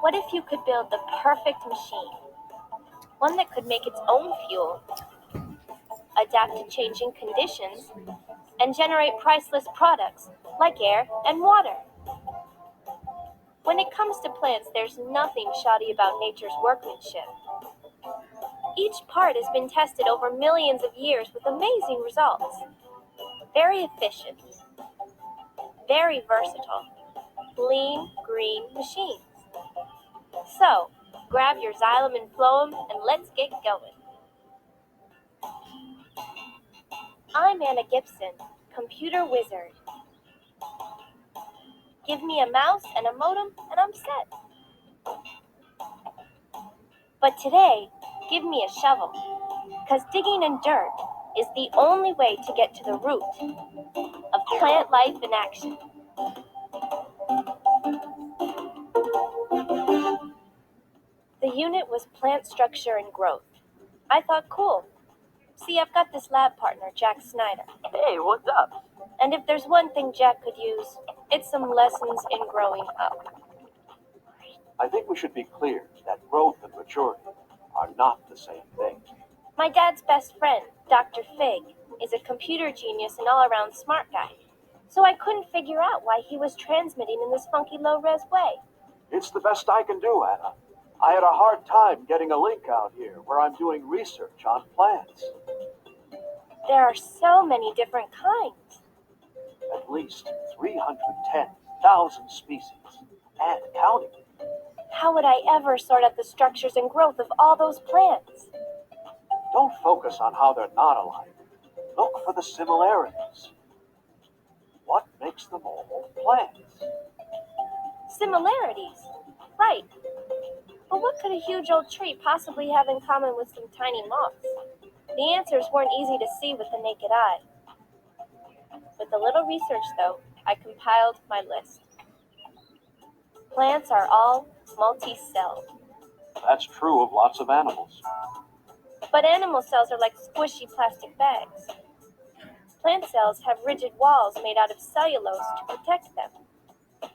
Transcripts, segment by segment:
What if you could build the perfect machine? One that could make its own fuel, adapt to changing conditions, and generate priceless products like air and water. When it comes to plants, there's nothing shoddy about nature's workmanship. Each part has been tested over millions of years with amazing results. Very efficient, very versatile, clean, green machines. So, grab your xylem and phloem and let's get going. I'm Anna Gibson, computer wizard. Give me a mouse and a modem and I'm set. But today, give me a shovel, because digging in dirt is the only way to get to the root of plant life in action. The unit was plant structure and growth. I thought, cool. See, I've got this lab partner, Jack Snyder. Hey, what's up? And if there's one thing Jack could use, it's some lessons in growing up. I think we should be clear that growth and maturity are not the same thing. My dad's best friend, Dr. Fig, is a computer genius and all-around smart guy. So I couldn't figure out why he was transmitting in this funky low-res way. It's the best I can do, Anna. I had a hard time getting a link out here where I'm doing research on plants. There are so many different kinds. At least 310,000 species, and counting. How would I ever sort out the structures and growth of all those plants? Don't focus on how they're not alike. Look for the similarities. What makes them all plants? Similarities. Right. But what could a huge old tree possibly have in common with some tiny moths? The answers weren't easy to see with the naked eye. With a little research, though, I compiled my list. Plants are all multi-celled. That's true of lots of animals. But animal cells are like squishy plastic bags. Plant cells have rigid walls made out of cellulose to protect them.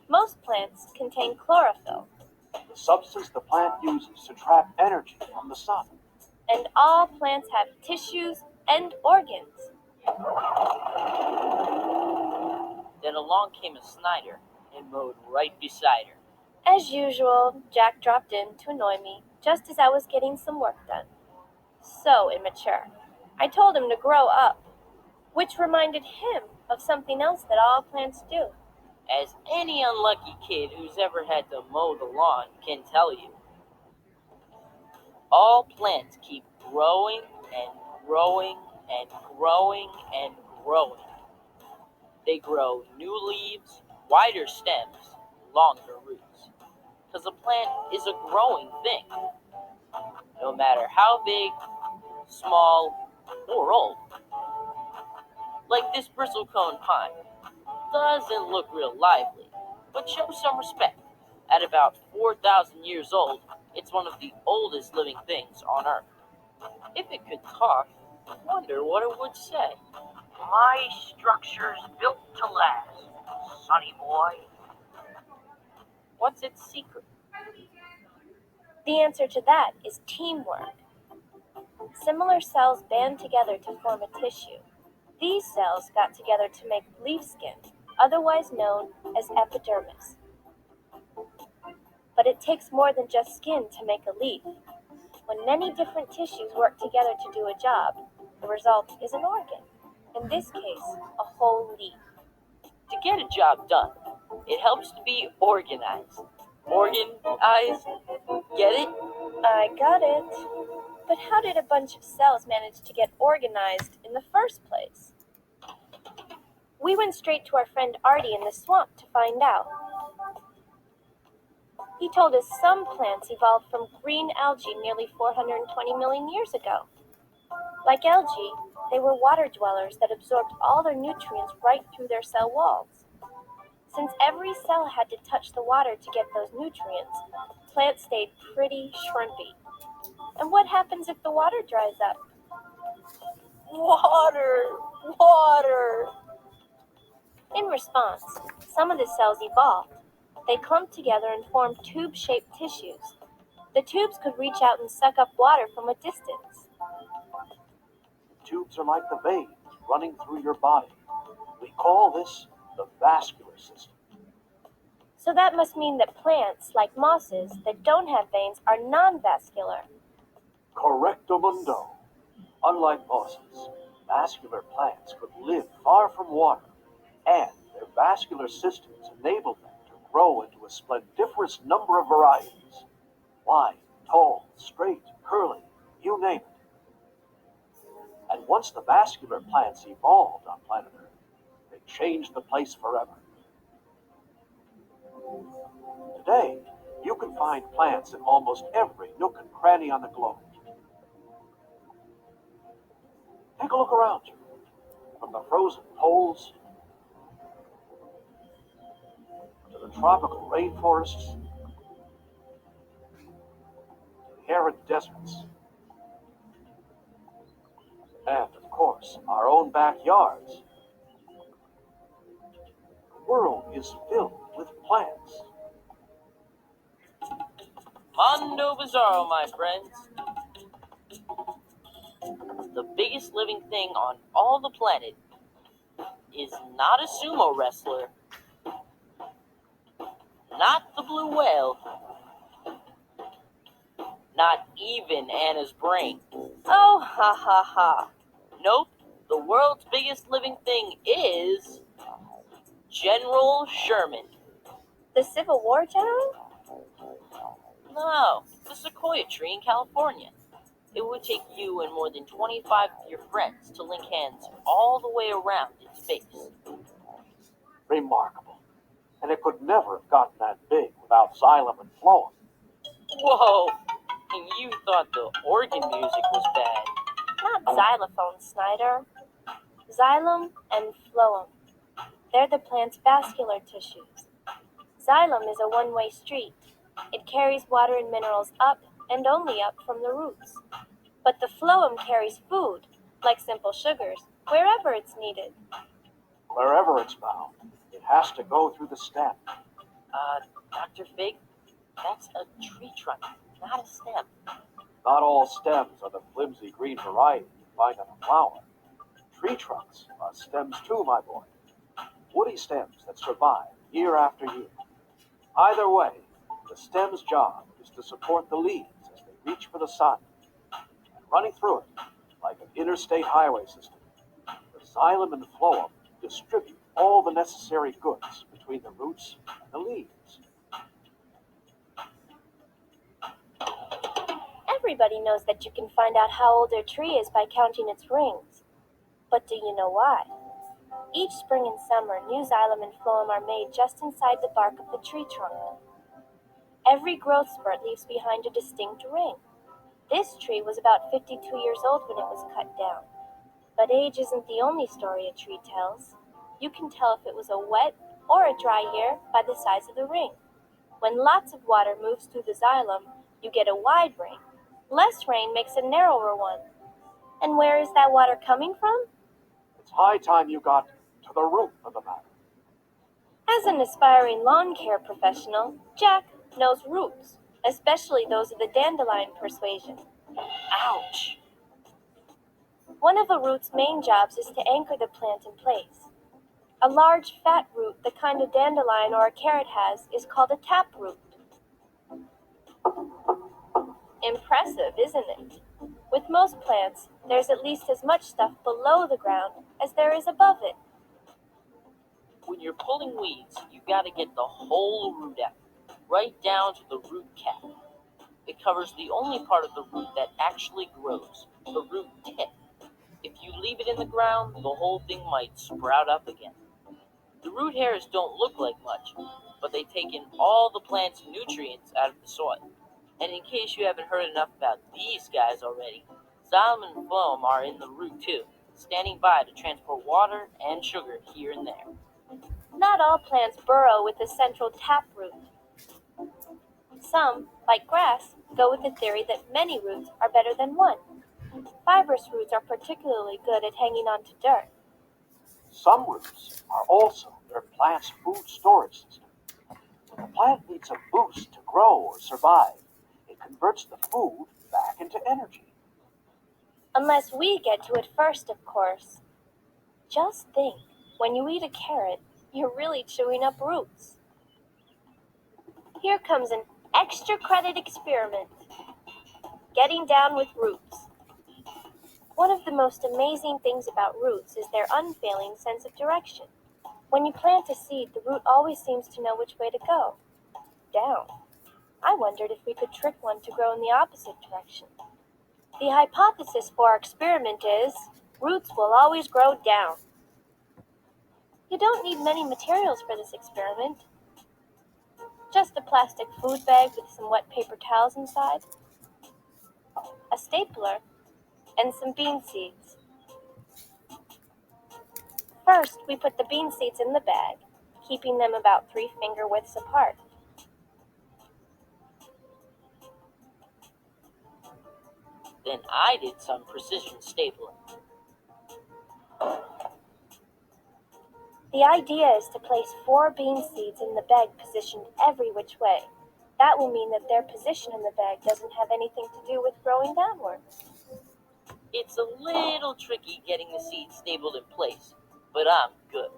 Most plants contain chlorophyll. The substance the plant uses to trap energy from the sun. And all plants have tissues and organs. Then along came a Snyder and mowed right beside her. As usual, Jack dropped in to annoy me just as I was getting some work done. So immature. I told him to grow up, which reminded him of something else that all plants do. As any unlucky kid who's ever had to mow the lawn can tell you. All plants keep growing and growing and growing and growing. They grow new leaves, wider stems, longer roots. Because a plant is a growing thing. No matter how big, small, or old. Like this bristlecone pine. Doesn't look real lively, but shows some respect. At about 4,000 years old, it's one of the oldest living things on Earth. If it could talk, I wonder what it would say. My structure's built to last, sonny boy. What's its secret? The answer to that is teamwork. Similar cells band together to form a tissue. These cells got together to make leaf skin, otherwise known as epidermis. But it takes more than just skin to make a leaf. When many different tissues work together to do a job, the result is an organ. In this case, a whole leaf. To get a job done, it helps to be organized. Organized? Get it? I got it. But how did a bunch of cells manage to get organized in the first place? We went straight to our friend Artie in the swamp to find out. He told us some plants evolved from green algae nearly 420 million years ago. Like algae, they were water dwellers that absorbed all their nutrients right through their cell walls. Since every cell had to touch the water to get those nutrients, plants stayed pretty shrimpy. And what happens if the water dries up? Water! Water! In response, some of the cells evolved. They clumped together and formed tube-shaped tissues. The tubes could reach out and suck up water from a distance. Tubes are like the veins running through your body. We call this the vascular system. So that must mean that plants, like mosses, that don't have veins are non-vascular. Correctamundo. Unlike mosses, vascular plants could live far from water, and their vascular systems enable them to grow into a splendiferous number of varieties. Wide, tall, straight, curly, you name it. And once the vascular plants evolved on planet Earth, they changed the place forever. Today, you can find plants in almost every nook and cranny on the globe. Take a look around you. From the frozen poles to the tropical rainforests, to the arid deserts, and of course, our own backyards. The world is filled with plants. Mondo Bizarro, my friends. The biggest living thing on all the planet is not a sumo wrestler, not the blue whale, not even Anna's brain. Oh, ha ha ha. Nope, the world's biggest living thing is General Sherman. The Civil War general? No, the sequoia tree in California. It would take you and more than 25 of your friends to link hands all the way around in space. Remarkable. And it could never have gotten that big without xylem and phloem. Whoa, and you thought the organ music was bad. Not xylophone, Snyder. Xylem and phloem. They're the plant's vascular tissues. Xylem is a one-way street. It carries water and minerals up and only up from the roots. But the phloem carries food, like simple sugars, wherever it's needed. Wherever it's bound, it has to go through the stem. Dr. Fig, that's a tree trunk, not a stem. Not all stems are the flimsy green variety you find on a flower. Tree trunks are stems too, my boy. Woody stems that survive year after year. Either way, the stem's job is to support the leaves as they reach for the sun. And running through it, like an interstate highway system, the xylem and phloem distribute all the necessary goods between the roots and the leaves. Everybody knows that you can find out how old a tree is by counting its rings. But do you know why? Each spring and summer, new xylem and phloem are made just inside the bark of the tree trunk. Every growth spurt leaves behind a distinct ring. This tree was about 52 years old when it was cut down. But age isn't the only story a tree tells. You can tell if it was a wet or a dry year by the size of the ring. When lots of water moves through the xylem, you get a wide ring. Less rain makes a narrower one. And where is that water coming from? It's high time you got to the root of the matter. As an aspiring lawn care professional, Jack knows roots, especially those of the dandelion persuasion. Ouch! One of a root's main jobs is to anchor the plant in place. A large, fat root, the kind a dandelion or a carrot has, is called a taproot. Impressive, isn't it? With most plants, there's at least as much stuff below the ground as there is above it. When you're pulling weeds, you gotta get the whole root out, right down to the root cap. It covers the only part of the root that actually grows, the root tip. If you leave it in the ground, the whole thing might sprout up again. The root hairs don't look like much, but they take in all the plant's nutrients out of the soil. And in case you haven't heard enough about these guys already, xylem and phloem are in the root too, standing by to transport water and sugar here and there. Not all plants burrow with a central taproot. Some, like grass, go with the theory that many roots are better than one. Fibrous roots are particularly good at hanging on to dirt. Some roots are also their plant's food storage system. A plant needs a boost to grow or survive. It converts the food back into energy. Unless we get to it first, of course. Just think, when you eat a carrot, you're really chewing up roots. Here comes an extra credit experiment. Getting down with roots. One of the most amazing things about roots is their unfailing sense of direction. When you plant a seed, the root always seems to know which way to go. Down. I wondered if we could trick one to grow in the opposite direction. The hypothesis for our experiment is roots will always grow down. You don't need many materials for this experiment. Just a plastic food bag with some wet paper towels inside, a stapler, and some bean seeds. First, we put the bean seeds in the bag, keeping them about 3 finger widths apart. Then I did some precision stapling. The idea is to place 4 bean seeds in the bag positioned every which way. That will mean that their position in the bag doesn't have anything to do with growing downward. It's a little tricky getting the seeds stapled in place, but I'm good.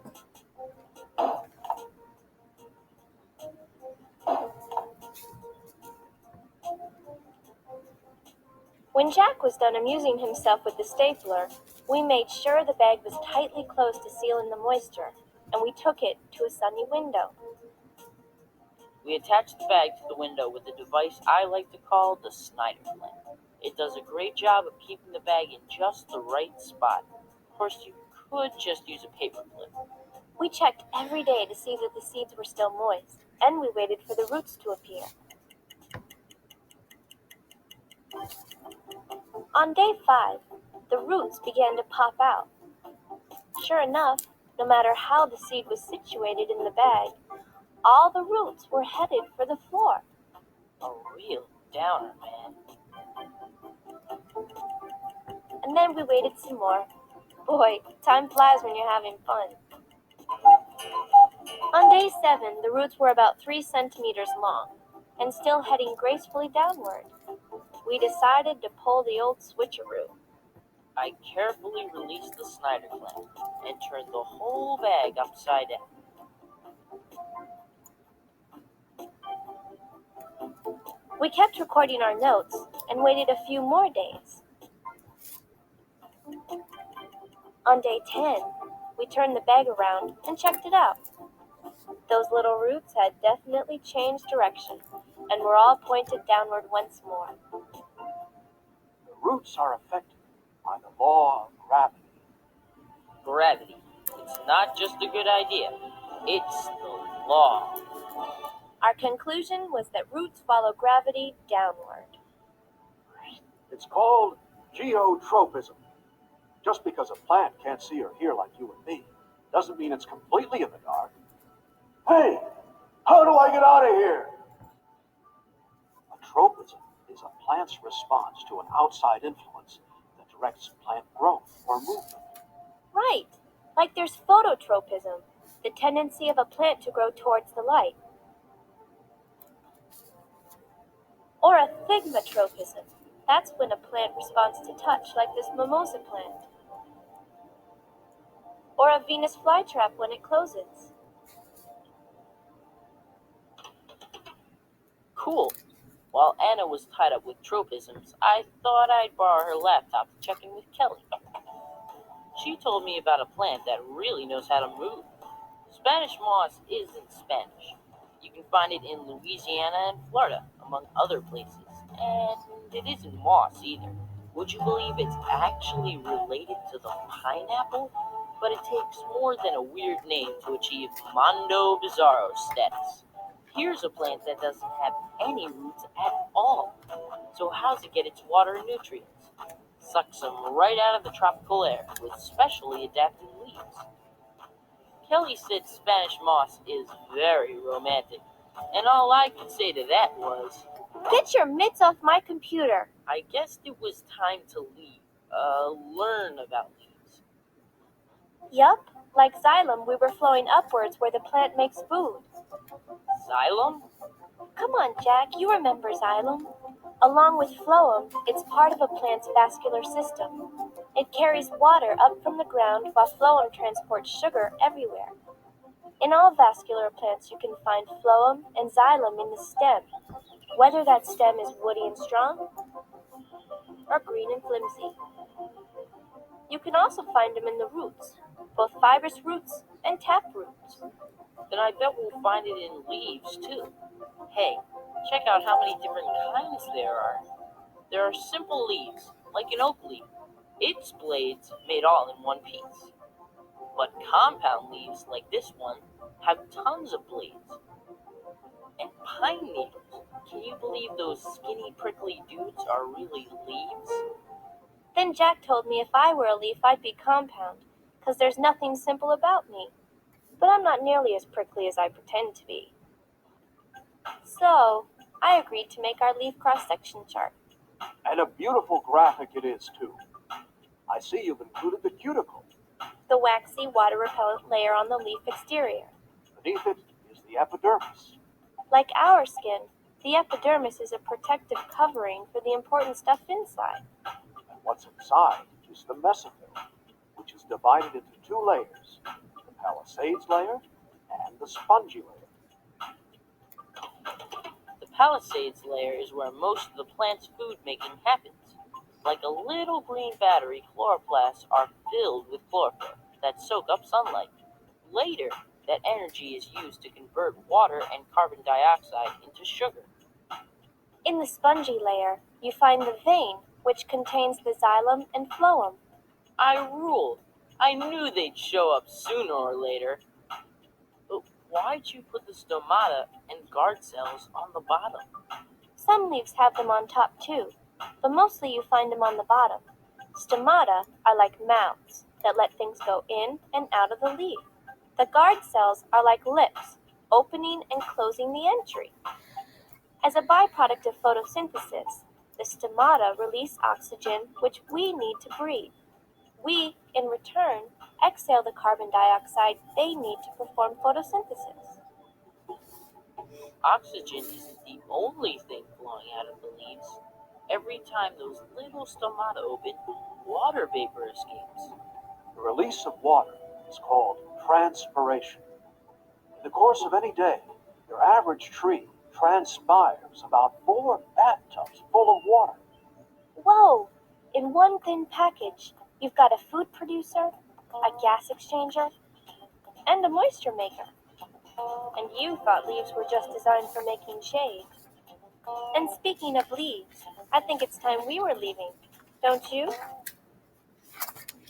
When Jack was done amusing himself with the stapler, we made sure the bag was tightly closed to seal in the moisture, and we took it to a sunny window. We attached the bag to the window with a device I like to call the Snyder clamp. It does a great job of keeping the bag in just the right spot. Of course, you could just use a paper clip. We checked every day to see that the seeds were still moist, and we waited for the roots to appear. On day 5, the roots began to pop out. Sure enough, no matter how the seed was situated in the bag, all the roots were headed for the floor. A real downer, man. And then we waited some more. Boy, time flies when you're having fun. On day 7, the roots were about 3 centimeters long, and still heading gracefully downward. We decided to pull the old switcheroo. I carefully released the Snyder clamp and turned the whole bag upside down. We kept recording our notes and waited a few more days. On day 10, we turned the bag around and checked it out. Those little roots had definitely changed direction and were all pointed downward once more. The roots are affected by the law of gravity. Gravity. It's not just a good idea, it's the law. Our conclusion was that roots follow gravity downward. It's called geotropism. Just because a plant can't see or hear like you and me doesn't mean it's completely in the dark. Hey, how do I get out of here? A tropism is a plant's response to an outside influence that directs plant growth or movement. Right, like there's phototropism, the tendency of a plant to grow towards the light. Or a thigmotropism, that's when a plant responds to touch, like this mimosa plant. Or a Venus flytrap when it closes. Cool. While Anna was tied up with tropisms, I thought I'd borrow her laptop to check in with Kelly. She told me about a plant that really knows how to move. Spanish moss isn't Spanish. You can find it in Louisiana and Florida, among other places. And it isn't moss either. Would you believe it's actually related to the pineapple? But it takes more than a weird name to achieve Mondo Bizarro status. Here's a plant that doesn't have any roots at all. So how's it get its water and nutrients? Sucks them right out of the tropical air with specially adapted leaves. Kelly said Spanish moss is very romantic, and all I could say to that was, Get your mitts off my computer. I guessed it was time to leave, learn about leaves. Yup, Like xylem, we were flowing upwards where the plant makes food. Xylem? Come on, Jack, you remember xylem. Along with phloem, it's part of a plant's vascular system. It carries water up from the ground while phloem transports sugar everywhere. In all vascular plants, you can find phloem and xylem in the stem, whether that stem is woody and strong or green and flimsy. You can also find them in the roots, both fibrous roots and tap roots. Then I bet we'll find it in leaves too. Hey, check out how many different kinds there are. There are simple leaves, like an oak leaf. Its blades made all in one piece. But compound leaves, like this one, have tons of blades. And pine needles. Can you believe those skinny, prickly dudes are really leaves? Then Jack told me if I were a leaf, I'd be compound, 'cause there's nothing simple about me. But I'm not nearly as prickly as I pretend to be. So, I agreed to make our leaf cross-section chart. And a beautiful graphic it is, too. I see you've included the cuticle. The waxy, water-repellent layer on the leaf exterior. Beneath it is the epidermis. Like our skin, the epidermis is a protective covering for the important stuff inside. And what's inside is the mesophyll, which is divided into two layers, the palisades layer and the spongy layer. The palisades layer is where most of the plant's food making happens. Like a little green battery, chloroplasts are filled with chlorophyll that soak up sunlight. Later, that energy is used to convert water and carbon dioxide into sugar. In the spongy layer, you find the vein, which contains the xylem and phloem. I ruled. I knew they'd show up sooner or later. But why'd you put the stomata and guard cells on the bottom? Some leaves have them on top too, but mostly you find them on the bottom. Stomata are like mouths that let things go in and out of the leaf. The guard cells are like lips, opening and closing the entry. As a byproduct of photosynthesis, the stomata release oxygen, which we need to breathe. We, in return, exhale the carbon dioxide they need to perform photosynthesis. Oxygen isn't the only thing flowing out of the leaves. Every time those little stomata open, water vapor escapes. The release of water is called transpiration. In the course of any day, your average tree transpires about 4 bathtubs full of water. Whoa! In one thin package, you've got a food producer, a gas exchanger, and a moisture maker. And you thought leaves were just designed for making shade. And speaking of leaves, I think it's time we were leaving, don't you?